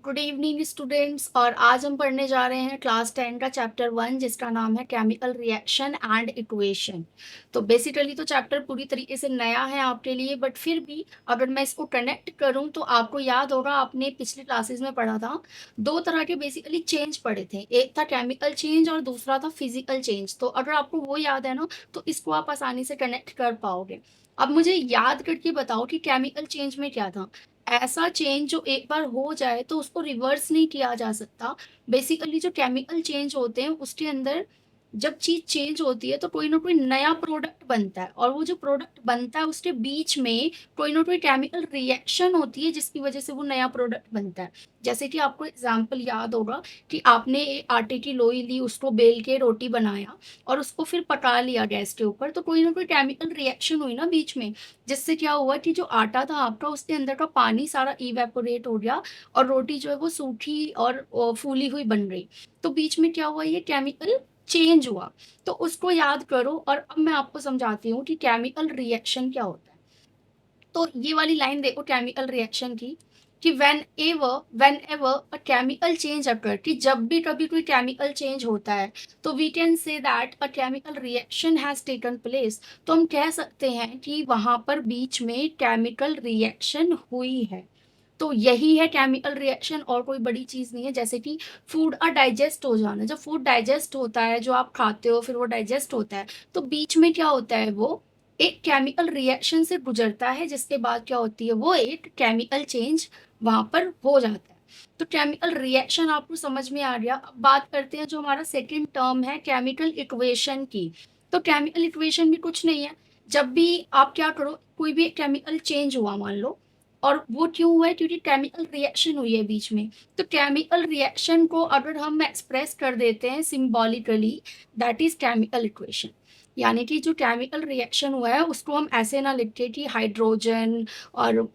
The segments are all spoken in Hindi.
Good evening students. और आज हम पढ़ने जा रहे हैं क्लास 10 का चैप्टर 1 जिसका नाम है केमिकल रिएक्शन एंड इक्वेशन। तो बेसिकली तो चैप्टर पूरी तरीके से नया है आपके लिए, बट फिर भी अगर मैं इसको कनेक्ट करूं तो आपको याद होगा आपने पिछले क्लासेस में पढ़ा था। दो तरह के बेसिकली चेंज पढ़े थे, एक था केमिकल चेंज और दूसरा था फिजिकल चेंज। तो अगर आपको वो याद है ना तो इसको आप आसानी से कनेक्ट कर पाओगे। अब मुझे याद करके बताओ कि केमिकल चेंज में क्या था। ऐसा चेंज जो एक बार हो जाए तो उसको रिवर्स नहीं किया जा सकता। बेसिकली जो केमिकल चेंज होते हैं उसके अंदर जब चीज चेंज होती है तो कोई ना कोई नया प्रोडक्ट बनता है, और वो जो प्रोडक्ट बनता है उसके बीच में कोई ना कोई केमिकल रिएक्शन होती है जिसकी वजह से वो नया प्रोडक्ट बनता है। जैसे कि आपको एग्जाम्पल याद होगा कि आपने आटे की लोई ली, उसको बेल के रोटी बनाया और उसको फिर पका लिया गैस के ऊपर, तो कोई ना कोई केमिकल रिएक्शन हुई ना बीच में, जिससे क्या हुआ कि जो आटा था आपका उसके अंदर का पानी सारा इवेपोरेट हो गया और रोटी जो है वो सूखी और फूली हुई बन गई। तो बीच में क्या हुआ, ये केमिकल चेंज हुआ। तो उसको याद करो और अब मैं आपको समझाती हूँ कि केमिकल रिएक्शन क्या होता है। तो ये वाली लाइन देखो केमिकल रिएक्शन की, कि whenever a chemical change occur, कि जब भी कभी कोई केमिकल चेंज होता है तो we can say that a chemical reaction has taken place. तो हम कह सकते हैं कि वहां पर बीच में केमिकल रिएक्शन हुई है। तो यही है केमिकल रिएक्शन, और कोई बड़ी चीज नहीं है। जैसे कि फूड डाइजेस्ट हो जाना, जब फूड डाइजेस्ट होता है, जो आप खाते हो फिर वो डाइजेस्ट होता है, तो बीच में क्या होता है, वो एक केमिकल रिएक्शन से गुजरता है जिसके बाद क्या होती है, वो एक केमिकल चेंज वहां पर हो जाता है। तो केमिकल रिएक्शन आपको समझ में आ गया। अब बात करते हैं जो हमारा सेकंड टर्म है केमिकल इक्वेशन की। तो केमिकल इक्वेशन भी कुछ नहीं है। जब भी आप क्या करो, कोई भी केमिकल चेंज हुआ मान लो, और वो क्यों हुआ है, क्योंकि केमिकल रिएक्शन हुई है बीच में। तो केमिकल रिएक्शन को अगर हम एक्सप्रेस कर देते हैं symbolically, that is chemical equation. यानी कि जो केमिकल रिएक्शन हुआ है उसको हम ऐसे ना लिखे कि हाइड्रोजन और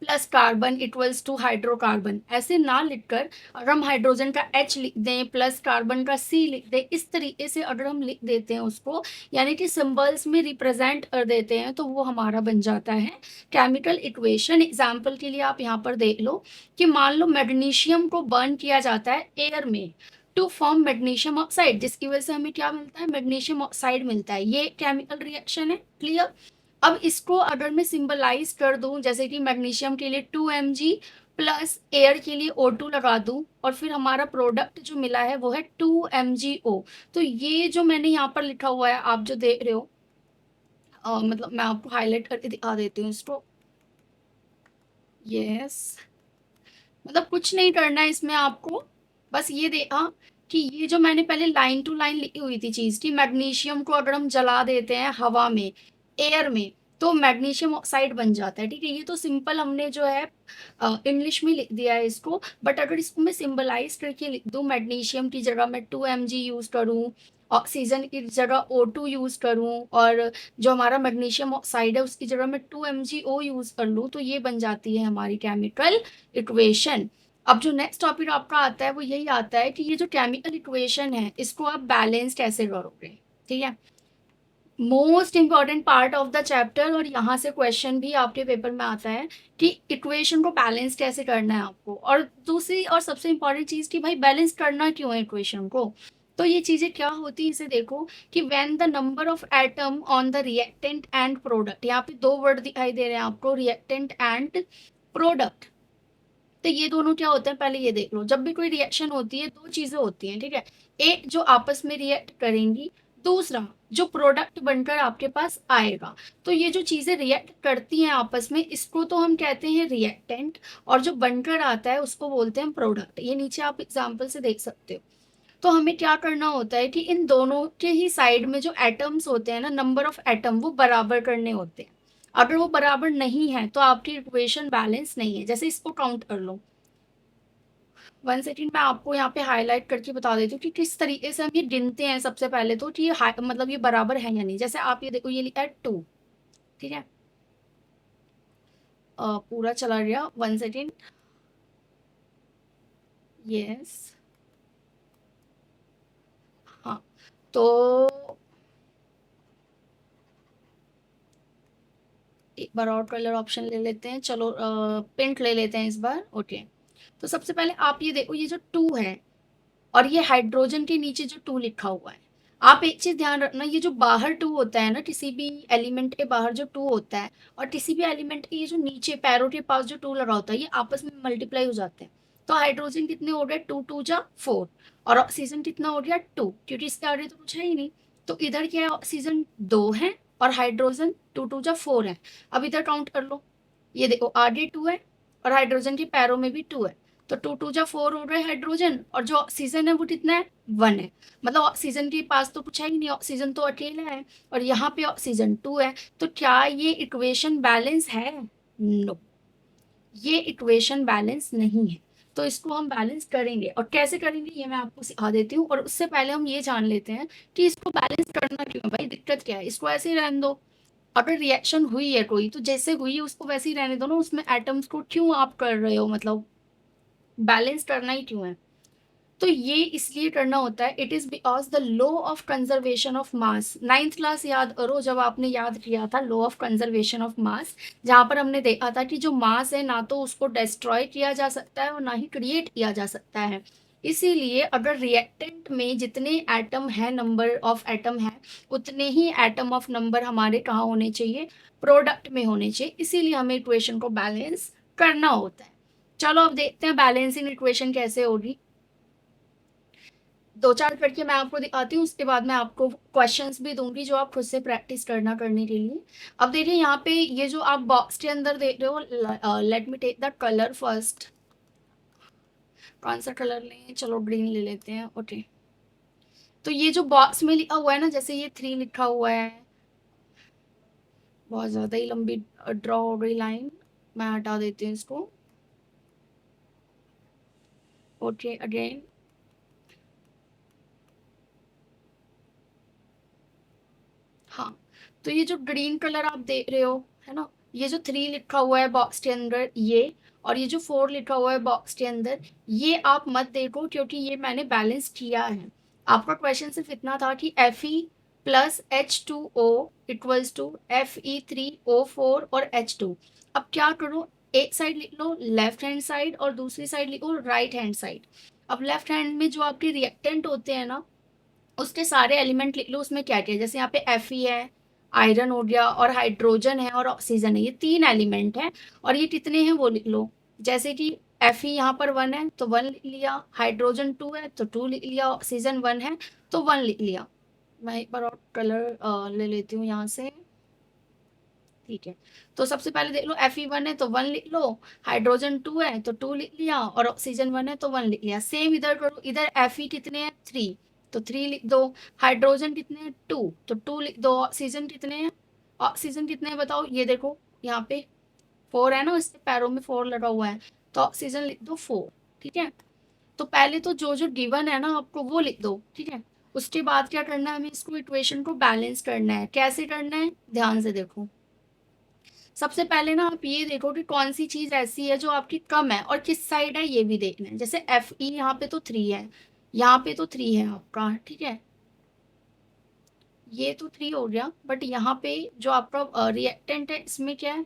plus carbon equals to hydrocarbon, ऐसे ना लिखकर अगर हम हाइड्रोजन का H लिख दें प्लस कार्बन का C लिख दें, इस तरीके से अगर हम लिख देते हैं उसको, यानी कि सिंबल्स में रिप्रेजेंट कर देते हैं, तो वो हमारा बन जाता है केमिकल इक्वेशन। एग्जाम्पल के लिए आप यहाँ पर देख लो कि मान लो मैग्नीशियम को बर्न किया जाता है एयर में टू फॉर्म मैग्नीशियम ऑक्साइड, जिसकी वजह से हमें क्या मिलता है, मैग्नीशियम ऑक्साइड मिलता है। ये केमिकल रिएक्शन है। क्लियर। अब इसको अगर मैं सिंबलाइज कर दूं, जैसे कि मैग्नीशियम के लिए 2 mg प्लस एयर के लिए O2 लगा दूं, और फिर हमारा प्रोडक्ट जो मिला है वो है 2 MgO। तो ये जो मैंने यहाँ पर लिखा हुआ है आप जो देख रहे हो, मतलब मैं आपको हाईलाइट करके दिखा देती हूँ इसको। यस, मतलब कुछ नहीं करना है इसमें आपको, बस ये देखा कि ये जो मैंने पहले लाइन टू लाइन लिखी हुई थी चीज की, मैग्नीशियम को अगर हम जला देते हैं हवा में, एयर में, तो मैग्नीशियम ऑक्साइड बन जाता है। ठीक है, ये तो सिंपल हमने जो है इंग्लिश में लिख दिया है इसको। बट अगर इसको मैं सिंबलाइज करके लिख दूं, मैग्नीशियम की जगह मैं 2 mg यूज करूं, ऑक्सीजन की जगह O2 यूज करूं, और जो हमारा मैग्नीशियम ऑक्साइड है उसकी जगह मैं 2 MgO यूज कर लूं, तो ये बन जाती है हमारी केमिकल इक्वेशन। अब जो नेक्स्ट टॉपिक आपका आता है वो यही आता है कि ये जो केमिकल इक्वेशन है इसको आप बैलेंस कैसे करोगे। ठीक है, most important part of the chapter, और यहाँ से क्वेश्चन भी आपके पेपर में आता है कि इक्वेशन को बैलेंस कैसे करना है आपको। और दूसरी और सबसे इंपॉर्टेंट चीज कि भाई बैलेंस करना क्यों है इक्वेशन को। तो ये चीजें क्या होती है इसे देखो कि when the number of atom on the reactant and product, यहाँ पे दो वर्ड दिखाई दे रहे हैं आपको, रिएक्टेंट एंड प्रोडक्ट। तो ये दोनों क्या होते हैं, पहले ये देख लो। जब भी कोई रिएक्शन होती है दो चीजें होती हैं, ठीक है। एक जो आपस में रिएक्ट करेंगी, दूसरा जो प्रोडक्ट बनकर आपके पास आएगा। तो ये जो चीजें रिएक्ट करती हैं आपस में, इसको तो हम कहते हैं रिएक्टेंट, और जो बनकर आता है उसको बोलते हैं प्रोडक्ट। ये नीचे आप एग्जाम्पल से देख सकते हो। तो हमें क्या करना होता है कि इन दोनों के ही साइड में जो एटम्स होते हैं ना, नंबर ऑफ एटम, वो बराबर करने होते हैं। अगर वो बराबर नहीं है तो आपकी इक्वेशन बैलेंस नहीं है। जैसे इसको काउंट कर लो, 1 सेकेंड, मैं आपको यहाँ पे हाईलाइट करके बता देती हूँ कि किस तरीके से हम ये गिनते हैं। सबसे पहले तो कि ये मतलब ये बराबर है या नहीं। जैसे आप ये देखो, ये लिखा है 2, ठीक है। पूरा चला गया, 1 सेकेंड। यस, हाँ। तो एक बार और कलर ऑप्शन ले लेते हैं, चलो पिंक ले लेते हैं इस बार। ओके, तो सबसे पहले आप ये देखो, ये जो 2 है और ये हाइड्रोजन के नीचे जो 2 लिखा हुआ है, आप एक चीज ध्यान रखना, ये जो बाहर 2 होता है ना, किसी भी एलिमेंट के बाहर जो 2 होता है और किसी भी एलिमेंट के ये जो नीचे पैरों के पास जो 2 लगा होता है, ये आपस में मल्टीप्लाई हो जाते हैं। तो हाइड्रोजन कितने हो गए, 2 2 जा 4, और ऑक्सीजन कितना हो गया 2, क्योंकि इसके आगे तो कुछ है ही नहीं। तो इधर क्या है, ऑक्सीजन 2 है और हाइड्रोजन 2 2 जा 4 है। अब इधर काउंट कर लो, ये देखो आगे 2 है और हाइड्रोजन के पैरों में भी 2 है, तो 2 2 जा 4 हो रहे हाइड्रोजन, और जो ऑक्सीजन है वो कितना है, 1 है। मतलब ऑक्सीजन के पास तो कुछ है ही नहीं, ऑक्सीजन तो अकेला है, और यहाँ पे ऑक्सीजन 2 है। तो क्या ये इक्वेशन बैलेंस है? नो, ये इक्वेशन बैलेंस नहीं है। तो इसको हम बैलेंस करेंगे, और कैसे करेंगे ये मैं आपको सिखा देती हूँ। और उससे पहले हम ये जान लेते हैं कि इसको बैलेंस करना क्यों है, भाई दिक्कत क्या है, इसको ऐसे ही रहने दो। अगर रिएक्शन हुई है कोई, तो जैसे हुई है उसको वैसे ही रहने दो ना, उसमें एटम्स को क्यों आप कर रहे हो, मतलब बैलेंस करना ही क्यों है? तो ये इसलिए करना होता है, it is because the law of conservation of mass. 9th class याद करो, जब आपने याद किया था law of conservation of mass, जहां पर हमने देखा था कि जो मास है ना तो उसको डिस्ट्रॉय किया जा सकता है और ना ही क्रिएट किया जा सकता है। इसीलिए अगर रिएक्टेंट में जितने एटम है, नंबर ऑफ एटम है, उतने ही एटम ऑफ नंबर हमारे कहाँ होने चाहिए, प्रोडक्ट में होने चाहिए। इसीलिए हमें इक्वेशन को बैलेंस करना होता है। चलो अब देखते हैं बैलेंसिंग इक्वेशन कैसे होगी। 2 4 करके मैं आपको दिखाती हूँ, उसके बाद मैं आपको क्वेश्चंस भी दूंगी जो आप खुद से प्रैक्टिस करना करने के लिए। अब देखिए यहाँ पे ये जो आप बॉक्स के अंदर देख रहे हो, let me take the colour first. कौन सा कलर लें, चलो ग्रीन ले लेते हैं, ओके। तो ये जो बॉक्स में लिखा हुआ है ना, जैसे ये 3 लिखा हुआ है, बहुत ज़्यादा ही लंबी ड्रॉ हो गई लाइन, मैं हटा देती हूँ इसको, ओके अगेन। हाँ, तो ये जो ग्रीन कलर आप देख रहे हो, है ना, ये जो 3 लिखा हुआ है बॉक्स के अंदर ये, और ये जो 4 लिखा हुआ है बॉक्स के अंदर, ये आप मत देखो, क्योंकि ये मैंने बैलेंस किया है। आपका क्वेश्चन सिर्फ इतना था कि Fe plus H2O equals to Fe3O4 और H2। अब क्या करो, एक साइड लिख लो लेफ्ट हैंड साइड और दूसरी साइड लिखो राइट हैंड साइड। अब लेफ्ट हैंड में जो आपके रिएक्टेंट होते हैं ना, उसके सारे एलिमेंट लिख लो, उसमें क्या क्या है, जैसे यहाँ पे Fe है, आयरन हो गया, और हाइड्रोजन है और ऑक्सीजन है, ये 3 एलिमेंट हैं। और ये कितने हैं वो लिख लो, जैसे कि Fe यहाँ पर 1 है तो 1 लिख लिया, हाइड्रोजन 2 है तो 2 लिख लिया, ऑक्सीजन 1 है तो 1 लिख लिया। मैं एक बार और कलर ले लेती हूँ यहाँ से, ठीक है। तो सबसे पहले देख लो, Fe1 है तो 1 लिख लो, हाइड्रोजन 2 है तो 2 लिख लिया, और ऑक्सीजन 1 है तो 1 लिख लिया। सेम इधर करो, इधर Fe कितने हैं 3, तो 3 लिख दो, हाइड्रोजन कितने हैं 2 तो 2 लिख दो, ऑक्सीजन कितने हैं, ऑक्सीजन कितने हैं बताओ, ये देखो यहाँ पे 4 है ना, इसके पैरों में 4 लगा हुआ है, तो ऑक्सीजन लिख दो 4, ठीक है। तो पहले तो जो जो गिवन है ना आपको वो लिख दो, ठीक है। उसके बाद क्या करना है, हमें इसको इक्वेशन को बैलेंस करना है। कैसे करना है, ध्यान से देखो। सबसे पहले ना आप ये देखो कि कौन सी चीज ऐसी है जो आपकी कम है और किस साइड है, ये भी देखना है। जैसे Fe यहाँ पे तो 3 है, यहाँ पे तो 3 है आपका, ठीक है, ये तो 3 हो गया, बट यहाँ पे जो आपका रिएक्टेंट है इसमें क्या है,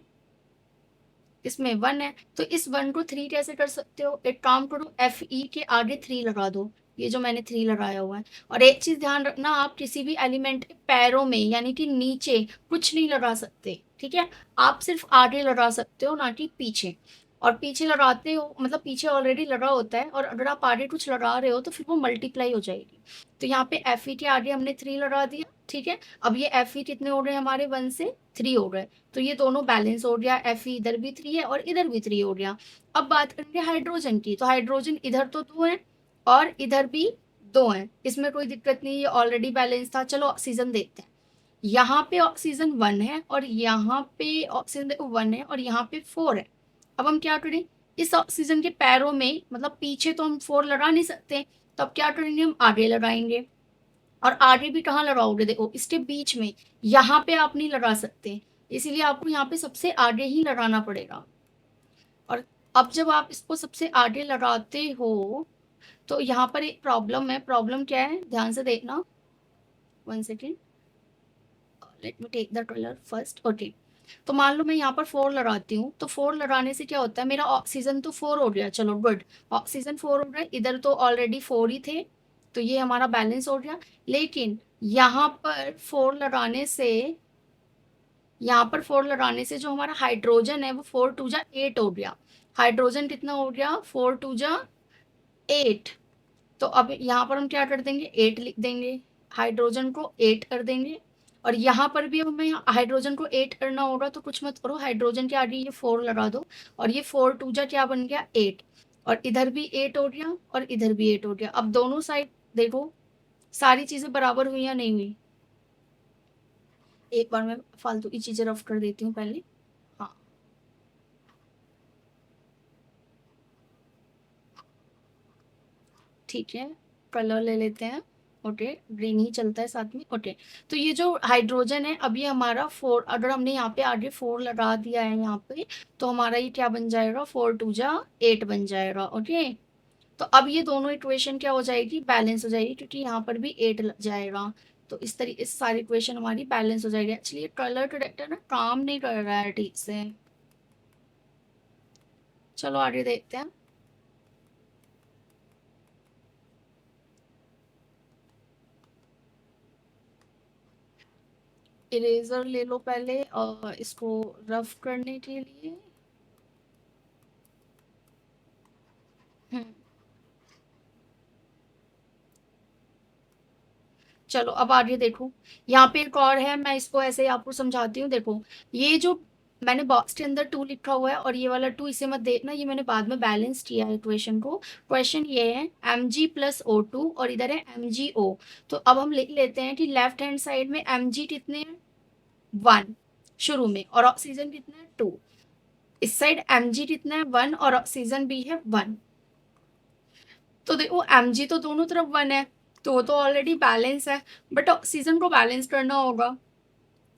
इसमें 1 है। तो इस 1 को 3 कैसे कर सकते हो, एक काम करो, Fe के आगे 3 लगा दो, ये जो मैंने 3 लगाया हुआ है। और एक चीज ध्यान रखना, आप किसी भी एलिमेंट के पैरों में यानी कि नीचे कुछ नहीं लगा सकते, ठीक है। आप सिर्फ आगे लगा सकते हो, ना कि पीछे। और पीछे लगाते हो मतलब पीछे ऑलरेडी लगा होता है, और अगर आप आगे कुछ लगा रहे हो तो फिर वो मल्टीप्लाई हो जाएगी। तो यहाँ पे Fe के आगे हमने 3 लगा दिया, ठीक है। अब ये Fe कितने हो गए हमारे, 1 से 3 हो गए, तो ये दोनों बैलेंस हो गया, Fe इधर भी 3 है और इधर भी 3 हो गया। अब बात करेंगे हाइड्रोजन की, तो हाइड्रोजन इधर तो 2 है और इधर भी 2 है, इसमें कोई दिक्कत नहीं, ये ऑलरेडी बैलेंस था। चलो ऑक्सीजन देखते हैं, यहाँ पे ऑक्सीजन 1 है और यहाँ पे ऑक्सीजन देखो 1 है और यहाँ पे 4 है। अब हम क्या करें, इस ऑक्सीजन के पैरों में, मतलब पीछे तो हम 4 लगा नहीं सकते, तो अब क्या करेंगे, हम आगे लगाएंगे। और आगे भी कहाँ लगाओगे, देखो इसके बीच में, यहाँ पे आप नहीं लगा सकते, इसीलिए आपको यहाँ पे सबसे आगे ही लगाना पड़ेगा। और अब जब आप इसको सबसे आगे लगाते हो तो यहाँ पर एक प्रॉब्लम है। प्रॉब्लम क्या है, ध्यान से देखना, 1 second, let me take the colour first, okay. तो मान लो मैं यहाँ पर 4 लगाती हूँ, तो 4 लगाने से क्या होता है, मेरा ऑक्सीजन तो 4 हो गया, चलो गुड, ऑक्सीजन 4 हो गया, इधर तो ऑलरेडी 4 ही थे, तो ये हमारा बैलेंस हो गया। लेकिन यहाँ पर 4 लगाने से, यहाँ पर 4 लगाने से जो हमारा हाइड्रोजन है वो 4 टू जा 8 हो गया। हाइड्रोजन कितना हो गया, 4 टू जा 8। तो अब यहाँ पर हम क्या कर देंगे, 8 लिख देंगे, हाइड्रोजन को 8 कर देंगे। और यहाँ पर भी हमें हाइड्रोजन को 8 करना होगा, तो कुछ मत करो, हाइड्रोजन के आगे ये 4 लगा दो, और ये 4 टू जा क्या बन गया, 8। और इधर भी 8 हो गया और इधर भी 8 हो गया। अब दोनों साइड देखो सारी चीजें बराबर हुई या नहीं हुई। एक बार मैं फालतू की चीजें रफ कर देती हूँ पहले। हाँ, ठीक है, कलर ले लेते हैं। ओके, ग्रीन ही चलता है साथ में। ओके, तो ये जो हाइड्रोजन है अभी हमारा 4, अगर हमने यहाँ पे आगे 4 लगा दिया है यहाँ पे, तो हमारा ये क्या बन जाएगा, 4 टू जा 8 बन जाएगा। ओके, तो अब ये दोनों इक्वेशन क्या हो जाएगी, बैलेंस हो जाएगी, क्योंकि यहाँ पर भी 8 लग जाएगा। तो इस तरीके से सारी इक्वेशन हमारी बैलेंस हो जाएगी। एक्चुअली कलर करेक्टर ना काम नहीं कर रहा है ठीक से। चलो आगे देखते हैं। इरेजर ले लो पहले इसको रफ करने के लिए। हम्म, चलो अब आगे देखो, यहाँ पे एक और है, मैं इसको ऐसे ही आपको समझाती हूँ। देखो, ये जो मैंने बॉक्स के अंदर 2 लिखा हुआ है, और ये वाला 2 इसे मत देखना, ये मैंने बाद में बैलेंस किया है इक्वेशन को। क्वेश्चन ये है Mg+O2 और इधर है MgO। तो अब हम लिख लेते हैं कि लेफ्ट हैंड साइड में Mg कितने हैं, 1 शुरू में, और ऑक्सीजन कितना है, 2। इस साइड Mg कितना है, 1, और ऑक्सीजन भी है 1। तो देखो Mg तो दोनों तरफ 1 है, तो वो तो ऑलरेडी बैलेंस है, बट ऑक्सीजन को बैलेंस करना होगा।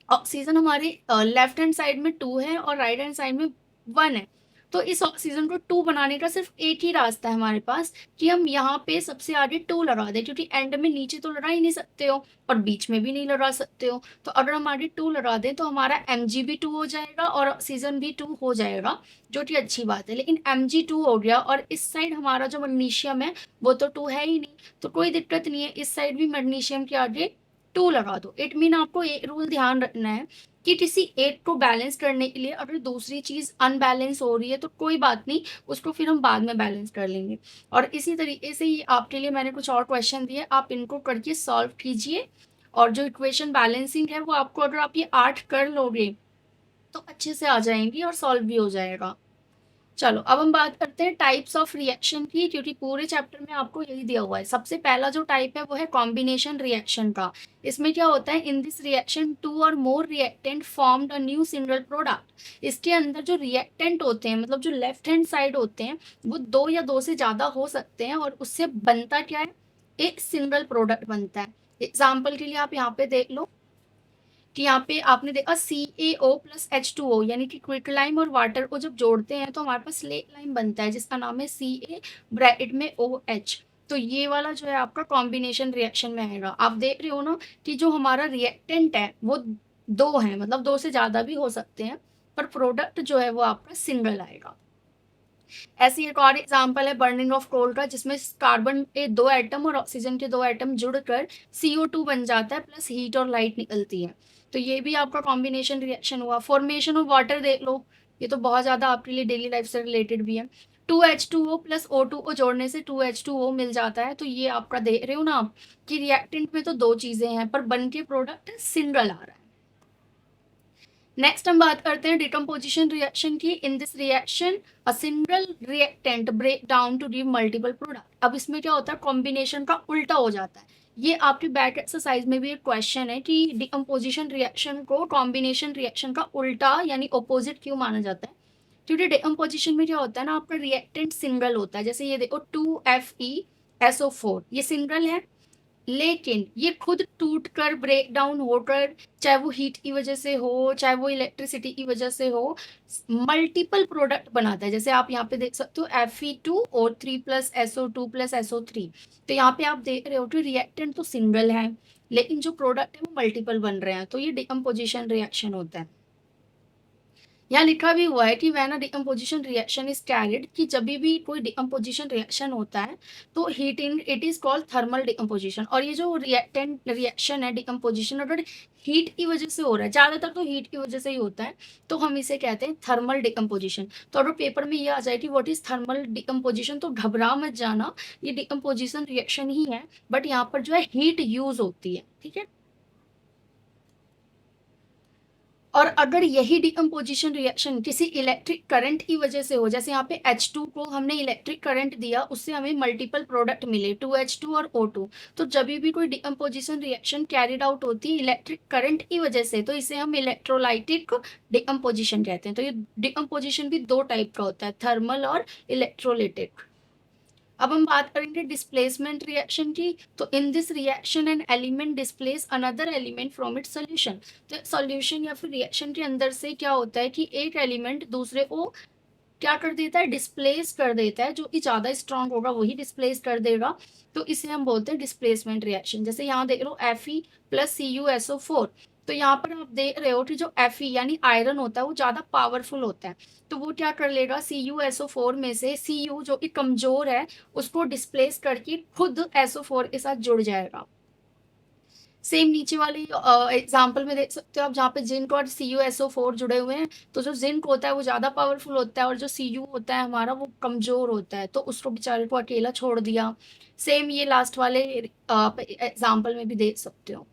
ऑक्सीजन हमारे लेफ्ट हैंड साइड में 2 है और राइट हैंड साइड में 1 है। तो इस ऑक्सीजन को 2 बनाने का सिर्फ एक ही रास्ता है हमारे पास, कि हम यहाँ पे सबसे आगे 2 लगा दें, क्योंकि एंड में नीचे तो लगा ही नहीं सकते हो और बीच में भी नहीं लगा सकते हो। तो अगर हम आगे 2 लगा दें तो हमारा Mg भी 2 हो जाएगा और ऑक्सीजन भी 2 हो जाएगा, जो कि अच्छी बात है। लेकिन Mg 2 हो गया और इस साइड हमारा जो मैग्नीशियम है वो तो 2 है ही नहीं, तो कोई दिक्कत नहीं है, इस साइड भी मैग्नीशियम के आगे 2 लगा दो। इट मीन आपको एक रूल ध्यान रखना है कि किसी एक को बैलेंस करने के लिए अगर दूसरी चीज अनबैलेंस हो रही है तो कोई बात नहीं, उसको फिर हम बाद में बैलेंस कर लेंगे। और इसी तरीके से ही आपके लिए मैंने कुछ और क्वेश्चन दिए, आप इनको करके सॉल्व कीजिए, और जो इक्वेशन बैलेंसिंग है वो आपको अगर आप ये 8 कर लोगे तो अच्छे से आ जाएंगी और सॉल्व भी हो जाएगा। चलो अब हम बात करते हैं टाइप्स ऑफ रिएक्शन की, क्योंकि पूरे चैप्टर में आपको यही दिया हुआ है। सबसे पहला जो टाइप है वो है कॉम्बिनेशन रिएक्शन का। इसमें क्या होता है, इन दिस रिएक्शन 2 और more reactant formed a new single product. इसके अंदर जो रिएक्टेंट होते हैं, मतलब जो लेफ्ट हैंड साइड होते हैं, वो 2 या 2 से ज्यादा हो सकते हैं, और उससे बनता क्या है, एक सिंगल प्रोडक्ट बनता है। एग्जाम्पल के लिए आप यहाँ पे देख लो कि यहाँ पे आपने देखा CaO+H2O, यानी कि क्विक लाइम और वाटर को जब जोड़ते हैं तो हमारे पास स्लेट लाइम बनता है, जिसका नाम है Ca ब्रैकेट में OH। तो ये वाला जो है आपका कॉम्बिनेशन रिएक्शन में आएगा। आप देख रहे हो ना कि जो हमारा रिएक्टेंट है वो 2 है, मतलब 2 से ज्यादा भी हो सकते हैं, पर प्रोडक्ट जो है वो आपका सिंगल आएगा। ऐसी एक और एग्जाम्पल है बर्निंग ऑफ कोल का, जिसमें कार्बन के 2 एटम और ऑक्सीजन के 2 एटम जुड़कर CO2 बन जाता है, प्लस हीट और लाइट निकलती है। तो ये भी आपका कॉम्बिनेशन रिएक्शन हुआ। फॉर्मेशन ऑफ वाटर देख लो, ये तो बहुत ज्यादा आपके लिए डेली लाइफ से रिलेटेड भी है। 2H2O प्लस O2 को जोड़ने से 2H2O मिल जाता है। तो ये आपका देख रहे हो ना आप कि रिएक्टेंट में तो 2 चीजें हैं, पर बन के प्रोडक्ट सिंगल आ रहा है। नेक्स्ट हम बात करते हैं डिकम्पोजिशन रिएक्शन की। In this reaction a single reactant break down to give multiple product. अब इसमें क्या होता है, कॉम्बिनेशन का उल्टा हो जाता है। ये आपकी बैक एक्सरसाइज में भी एक क्वेश्चन है कि डिकम्पोजिशन रिएक्शन को कॉम्बिनेशन रिएक्शन का उल्टा यानी ऑपोजिट क्यों माना जाता है। क्योंकि डिकम्पोजिशन में क्या होता है ना, आपका रिएक्टेंट सिंगल होता है। जैसे ये देखो 2FeSO4, ये सिंगल है, लेकिन ये खुद टूट कर ब्रेक डाउन होकर, चाहे वो हीट की वजह से हो चाहे वो इलेक्ट्रिसिटी की वजह से हो, मल्टीपल प्रोडक्ट बनाता है। जैसे आप यहाँ पे देख सकते हो Fe2O3+SO2+SO3। तो यहाँ पे आप देख रहे हो कि रिएक्टेंट तो सिंगल है, लेकिन जो प्रोडक्ट है वो मल्टीपल बन रहे हैं, तो ये डिकम्पोजिशन रिएक्शन होता है। यहाँ लिखा भी हुआ है कि when a decomposition reaction is carried, कि जब भी कोई डिकम्पोजिशन रिएक्शन होता है तो heat in it is called thermal decomposition. और ये जो रिएक्टेंट रिएक्शन है डिकम्पोजिशन, अगर हीट की वजह से हो रहा है, ज़्यादातर तो हीट की वजह से ही होता है, तो हम इसे कहते हैं थर्मल डिकम्पोजिशन। तो अगर पेपर में ये आ जाए कि व्हाट इज थर्मल डिकम्पोजिशन, तो घबरा मत जाना, ये डिकम्पोजिशन रिएक्शन ही है, बट यहाँ पर जो है हीट यूज होती है, ठीक है। और अगर यही डिकम्पोजिशन रिएक्शन किसी इलेक्ट्रिक करंट की वजह से हो, जैसे यहाँ पे H2 को हमने इलेक्ट्रिक करंट दिया, उससे हमें मल्टीपल प्रोडक्ट मिले 2H2 और O2, तो जब भी कोई डिकम्पोजिशन रिएक्शन कैरिड आउट होती है इलेक्ट्रिक करंट की वजह से, तो इसे हम इलेक्ट्रोलाइटिक डिकम्पोजिशन कहते हैं। तो ये डिकम्पोजिशन भी दो टाइप का होता है, थर्मल और इलेक्ट्रोलाइटिक। अब हम बात करेंगे डिस्प्लेसमेंट रिएक्शन की। तो इन this reaction an element displace another element from its solution. तो सॉल्यूशन या फिर रिएक्शन के अंदर से क्या होता है कि एक एलिमेंट दूसरे को क्या कर देता है, डिस्प्लेस कर देता है, जो कि ज़्यादा स्ट्रांग होगा वही डिस्प्लेस कर देगा, तो इसे हम बोलते हैं डिस्प्लेसमेंट रिएक्शन। जैसे यहाँ देख लो Fe+Cu SO4, तो यहाँ पर आप देख रहे हो कि जो Fe यानी आयरन होता है वो ज़्यादा पावरफुल होता है, तो वो क्या कर लेगा, CuSO4 में से Cu जो कि कमज़ोर है उसको डिस्प्लेस करके खुद SO4 के साथ जुड़ जाएगा। सेम नीचे वाली एग्जाम्पल में देख सकते हो आप, जहाँ पे जिंक और CuSO4 जुड़े हुए हैं, तो जो जिंक होता है वो ज़्यादा पावरफुल होता है और जो Cu होता है हमारा वो कमज़ोर होता है, तो उसको बेचारे को अकेला छोड़ दिया। सेम ये लास्ट वाले एग्जाम्पल में भी देख सकते हो।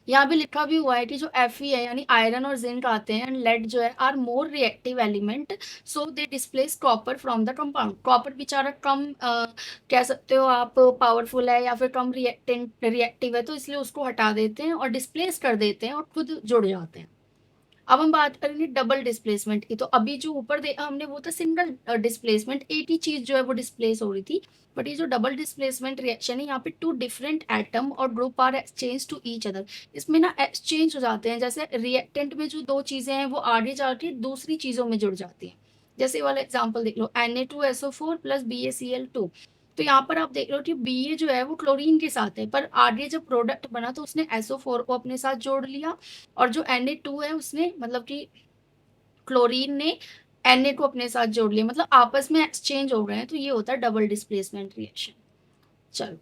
यहाँ भी लिखा भी हुआ है कि जो Fe है यानी आयरन और जिंक आते हैं, एंड लेड जो है are more reactive element, so they displace copper from the compound. Copper बेचारा कम कह सकते हो आप पावरफुल है या फिर कम रिएक्टिव है, तो इसलिए उसको हटा देते हैं और डिस्प्लेस कर देते हैं और खुद जुड़ जाते हैं। अब हम बात करेंगे डबल डिस्प्लेसमेंट की। तो अभी जो ऊपर देखा हमने वो था सिंगल डिस्प्लेसमेंट, एक ही चीज जो है वो डिस्प्लेस हो रही थी, बट ये जो डबल डिस्प्लेसमेंट रिएक्शन है यहाँ पे टू डिफरेंट एटम और group are exchange to each other. इसमें ना एक्सचेंज हो जाते हैं, जैसे रिएक्टेंट में जो दो चीजें हैं वो आगे जाके दूसरी चीजों में जुड़ जाती हैं। जैसे वाला एग्जाम्पल देख लो Na2SO4+BaCl2। तो यहाँ पर आप देख लो कि Ba जो है वो क्लोरीन के साथ है, पर आगे जब प्रोडक्ट बना तो उसने SO4 को अपने साथ जोड़ लिया, और जो Na2 है उसने मतलब कि क्लोरीन ने Na को अपने साथ जोड़ लिया, मतलब आपस में एक्सचेंज हो गए हैं, तो ये होता है डबल डिस्प्लेसमेंट रिएक्शन। चलो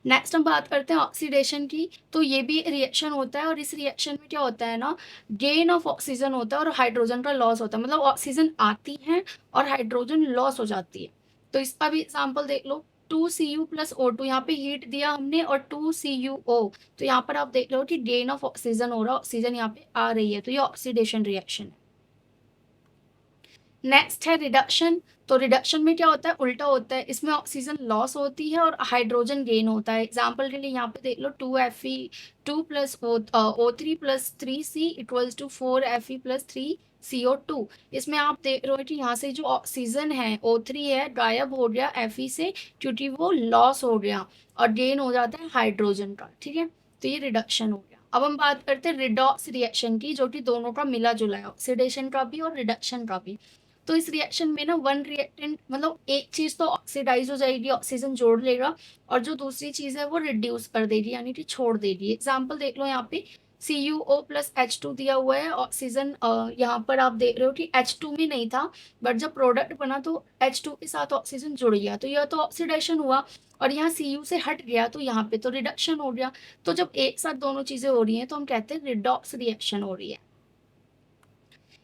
नेक्स्ट हम बात करते हैं ऑक्सीडेशन की। तो ये भी रिएक्शन होता है, और इस रिएक्शन में क्या होता है ना, गेन ऑफ ऑक्सीजन होता है और हाइड्रोजन का लॉस होता है, मतलब ऑक्सीजन आती है और हाइड्रोजन लॉस हो जाती है। तो इसका भी एग्जाम्पल देख लो 2Cu+O2, यहाँ पे हीट दिया हमने और 2CuO, तो यहाँ पर आप देख लो कि गेन ऑफ ऑक्सीजन हो रहा है, ऑक्सीजन यहाँ पे आ रही है, तो ये ऑक्सीडेशन रिएक्शन है। नेक्स्ट है रिडक्शन। तो रिडक्शन में क्या होता है, उल्टा होता है, इसमें ऑक्सीजन लॉस होती है और हाइड्रोजन गेन होता है। एग्जाम्पल के लिए यहाँ पे देख लो 2Fe2+O3+3C=4Fe+3CO2। इसमें आप देख रहे हो कि यहाँ से जो ऑक्सीजन है O3 है गायब हो गया Fe से, क्योंकि वो लॉस हो गया, और गेन हो जाता है हाइड्रोजन का, ठीक है। तो ये रिडक्शन हो गया। अब हम बात करते हैं रिडॉक्स रिएक्शन की, जो कि दोनों का मिला जुला है, ऑक्सीडेशन का भी और रिडक्शन का भी। तो इस रिएक्शन में ना वन रिएक्टेंट मतलब एक चीज तो ऑक्सीडाइज हो जाएगी, ऑक्सीजन जोड़ लेगा, और जो दूसरी चीज है वो रिड्यूस कर देगी यानी कि छोड़ देगी। एग्जाम्पल देख लो यहाँ पे CuO+H2 दिया हुआ है, ऑक्सीजन यहाँ पर आप देख रहे हो कि H2 में नहीं था, बट जब प्रोडक्ट बना तो H2 के साथ ऑक्सीजन जुड़ गया, तो यह तो ऑक्सीडेशन हुआ, और यहाँ Cu से हट गया तो यहाँ पे तो रिडक्शन हो गया। तो जब एक साथ दोनों चीजें हो रही हैं तो हम कहते हैं रिडॉक्स रिएक्शन हो रही है।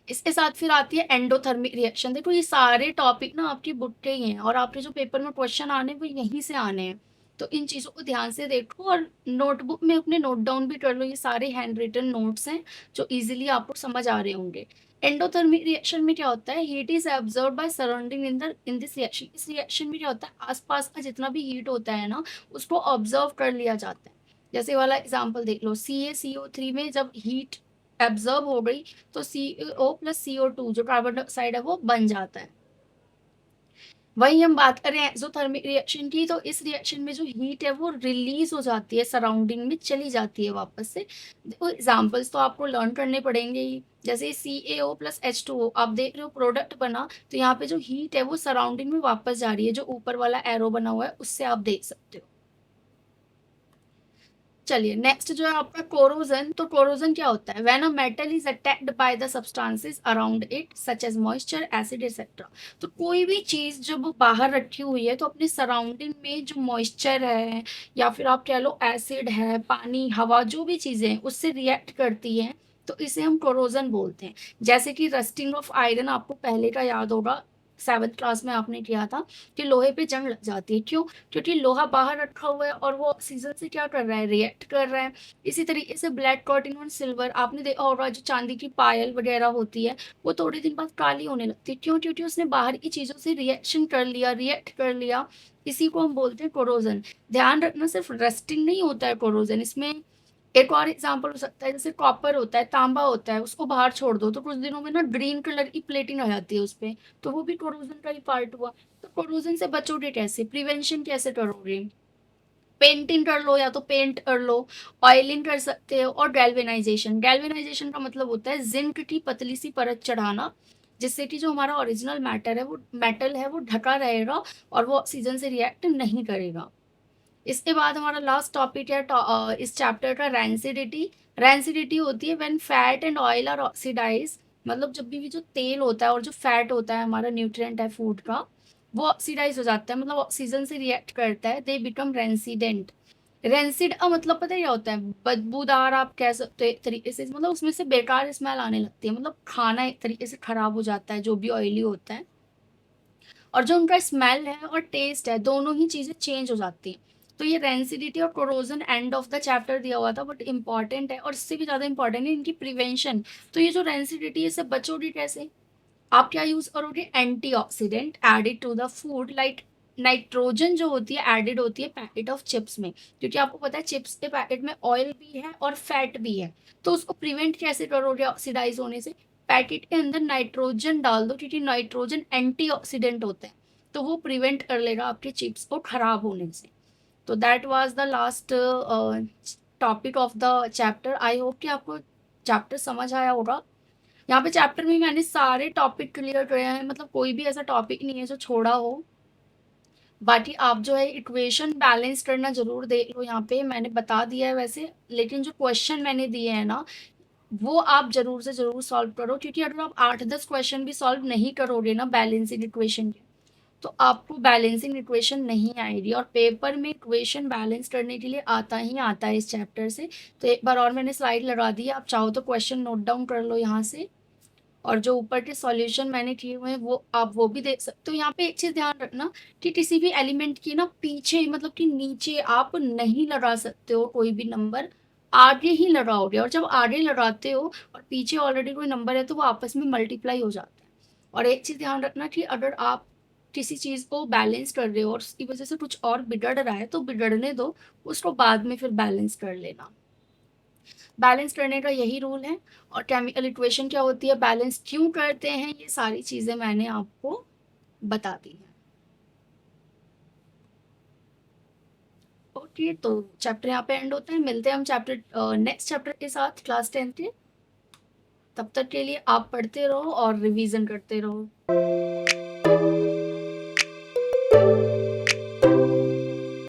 इसके साथ फिर आती है एंडोथर्मिक रिएक्शन। देखो ये सारे टॉपिक ना आपकी बुक के ही हैं, और आपके जो पेपर में क्वेश्चन आने हैं वो यहीं से आने हैं, तो इन चीज़ों को ध्यान से देखो और नोटबुक में अपने नोट डाउन भी कर लो। ये सारे हैंड रिटन नोट्स हैं जो इजीली आपको समझ आ रहे होंगे। एंडोथर्मिक रिएक्शन में क्या होता है, heat is absorb by surrounding in this reaction. इस रिएक्शन में क्या होता है, आसपास का जितना भी हीट होता है ना उसको ऑब्जर्व कर लिया जाता है। जैसे वाला एग्जाम्पल देख लो CaCO3 में जब हीट एब्जॉर्ब हो गई तो CO+CO2 जो कार्बन डाइऑक्साइड है वो बन जाता है। वही हम बात करें एक्सोथर्मिक रिएक्शन की, तो इस रिएक्शन में जो हीट है वो रिलीज हो जाती है, सराउंडिंग में चली जाती है वापस से। देखो एग्जांपल्स तो आपको लर्न करने पड़ेंगे ही, जैसे CaO+H2O आप देख रहे हो प्रोडक्ट बना, तो यहाँ पे जो हीट है वो सराउंडिंग में वापस जा रही है, जो ऊपर वाला एरो बना हुआ है उससे आप देख सकते हो। चलिए नेक्स्ट जो है आपका कोरोजन। तो कोरोजन क्या होता है? When a metal is attacked by the substances around it such as moisture, acid etcetera. तो कोई भी चीज जब वो बाहर रखी हुई है तो अपने सराउंडिंग में जो मॉइस्चर है या फिर आप कह लो एसिड है, पानी, हवा, जो भी चीजें हैं उससे रिएक्ट करती हैं, तो इसे हम कोरोजन बोलते हैं। जैसे कि रस्टिंग ऑफ आयरन, आपको पहले का याद होगा, 7th क्लास में आपने किया था कि लोहे पे जंग लग जाती है। क्यों? क्योंकि लोहा बाहर रखा हुआ है और वो ऑक्सीजन से क्या कर रहा है? रिएक्ट कर रहा है। इसी तरीके से ब्लैक कॉटन और सिल्वर, आपने देखा होगा जो चांदी की पायल वगैरह होती है वो थोड़े दिन बाद काली होने लगती है। क्यों? क्योंकि उसने बाहर की चीजों से रिएक्शन कर लिया, रिएक्ट कर लिया। इसी को हम बोलते हैं कोरोजन। ध्यान रखना, सिर्फ रस्टिंग नहीं होता है कोरोजन, इसमें एक और एग्जाम्पल हो सकता है, जैसे कॉपर होता है, तांबा होता है, उसको बाहर छोड़ दो तो कुछ दिनों में ना ग्रीन कलर की प्लेटिंग आ जाती है उस पे, तो वो भी कोरोजन का ही पार्ट हुआ। तो कोरोजन से बचोगे कैसे? प्रिवेंशन कैसे करोगे? पेंटिंग कर लो या तो पेंट कर लो, ऑयलिंग कर सकते हो, और गैल्वेनाइजेशन। गैल्वेनाइजेशन का मतलब होता है जिंक की पतली सी परत चढ़ाना, जिससे कि जो हमारा ओरिजिनल मैटर है, वो मेटल है, वो ढका रहेगा और वो ऑक्सीजन से रिएक्ट नहीं करेगा। इसके बाद हमारा लास्ट टॉपिक है इस चैप्टर का, रैंसिडिटी। रैंसिडिटी होती है when fat and oil are oxidise. मतलब जब भी जो तेल होता है और जो फैट होता है, हमारा न्यूट्रिएंट है फूड का, वो ऑक्सीडाइज हो जाता है, मतलब ऑक्सीजन से रिएक्ट करता है, दे बिकम रेंसिडेंट। रेंसिड का मतलब पता है क्या होता है? बदबूदार आप कह सकते हो एक तरीके से, मतलब उसमें से बेकार स्मेल आने लगती है, मतलब खाना एक तरीके से खराब हो जाता है जो भी ऑयली होता है, और जो उनका स्मेल है और टेस्ट है, दोनों ही चीज़ें चेंज हो जाती हैं। तो ये रेंसिडिटी और corrosion end of the chapter दिया हुआ था, बट इंपॉर्टेंट है, और इससे भी ज़्यादा इंपॉर्टेंट है इनकी प्रिवेंशन। तो ये जो रेंसिडिटी है, इससे बचोगे कैसे? आप क्या यूज़ करोगे? Antioxidant added to the food, like nitrogen जो होती है एडेड होती है पैकेट ऑफ चिप्स में, क्योंकि आपको पता है चिप्स के पैकेट में ऑयल भी है और फैट भी है। तो उसको प्रिवेंट कैसे करोगे ऑक्सीडाइज होने से? पैकेट के अंदर नाइट्रोजन डाल दो, क्योंकि नाइट्रोजन एंटीऑक्सीडेंट होता है, तो वो प्रिवेंट कर लेगा आपके चिप्स को खराब होने से। तो that was the last topic of the chapter. I hope कि आपको चैप्टर समझ आया होगा। यहाँ पे चैप्टर में मैंने सारे टॉपिक क्लियर करे हैं, मतलब कोई भी ऐसा टॉपिक नहीं है जो छोड़ा हो। बाकी आप जो है इक्वेशन बैलेंस करना जरूर देख लो, यहाँ पे मैंने बता दिया है वैसे, लेकिन जो क्वेश्चन मैंने दिए हैं ना, वो आप जरूर से जरूर सॉल्व करो, क्योंकि अगर आप 8-10 क्वेश्चन भी सॉल्व नहीं करोगे ना बैलेंसिंग इक्वेशन के, तो आपको बैलेंसिंग इक्वेशन नहीं आएगी, और पेपर में इक्वेशन बैलेंस करने के लिए आता ही आता है इस चैप्टर से। तो एक बार और मैंने स्लाइड लगा दी है, आप चाहो तो क्वेश्चन नोट डाउन कर लो यहाँ से, और जो ऊपर के सॉल्यूशन मैंने किए हुए हैं वो आप वो भी देख सकते हो। यहाँ पे एक चीज ध्यान रखना कि किसी भी एलिमेंट की ना पीछे, मतलब कि नीचे आप नहीं लगा सकते हो कोई भी नंबर, आगे ही लगाओगे, और जब आगे लगाते हो और पीछे ऑलरेडी कोई नंबर है तो वो आपस में मल्टीप्लाई हो जाता है। और एक चीज ध्यान रखना कि अगर आप किसी चीज को बैलेंस कर रहे हो और उसकी वजह से कुछ और बिगड़ रहा है तो बिगड़ने दो, उसको बाद में फिर बैलेंस कर लेना। बैलेंस करने का यही रूल है। और केमिकल इक्वेशन क्या होती है, बैलेंस क्यों करते हैं, ये सारी चीजें मैंने आपको बता दी है। ओके, तो चैप्टर यहाँ पे एंड होता है, मिलते हैं हम चैप्टर नेक्स्ट चैप्टर के साथ क्लास 10 के। तब तक के लिए आप पढ़ते रहो और रिवीजन करते रहो।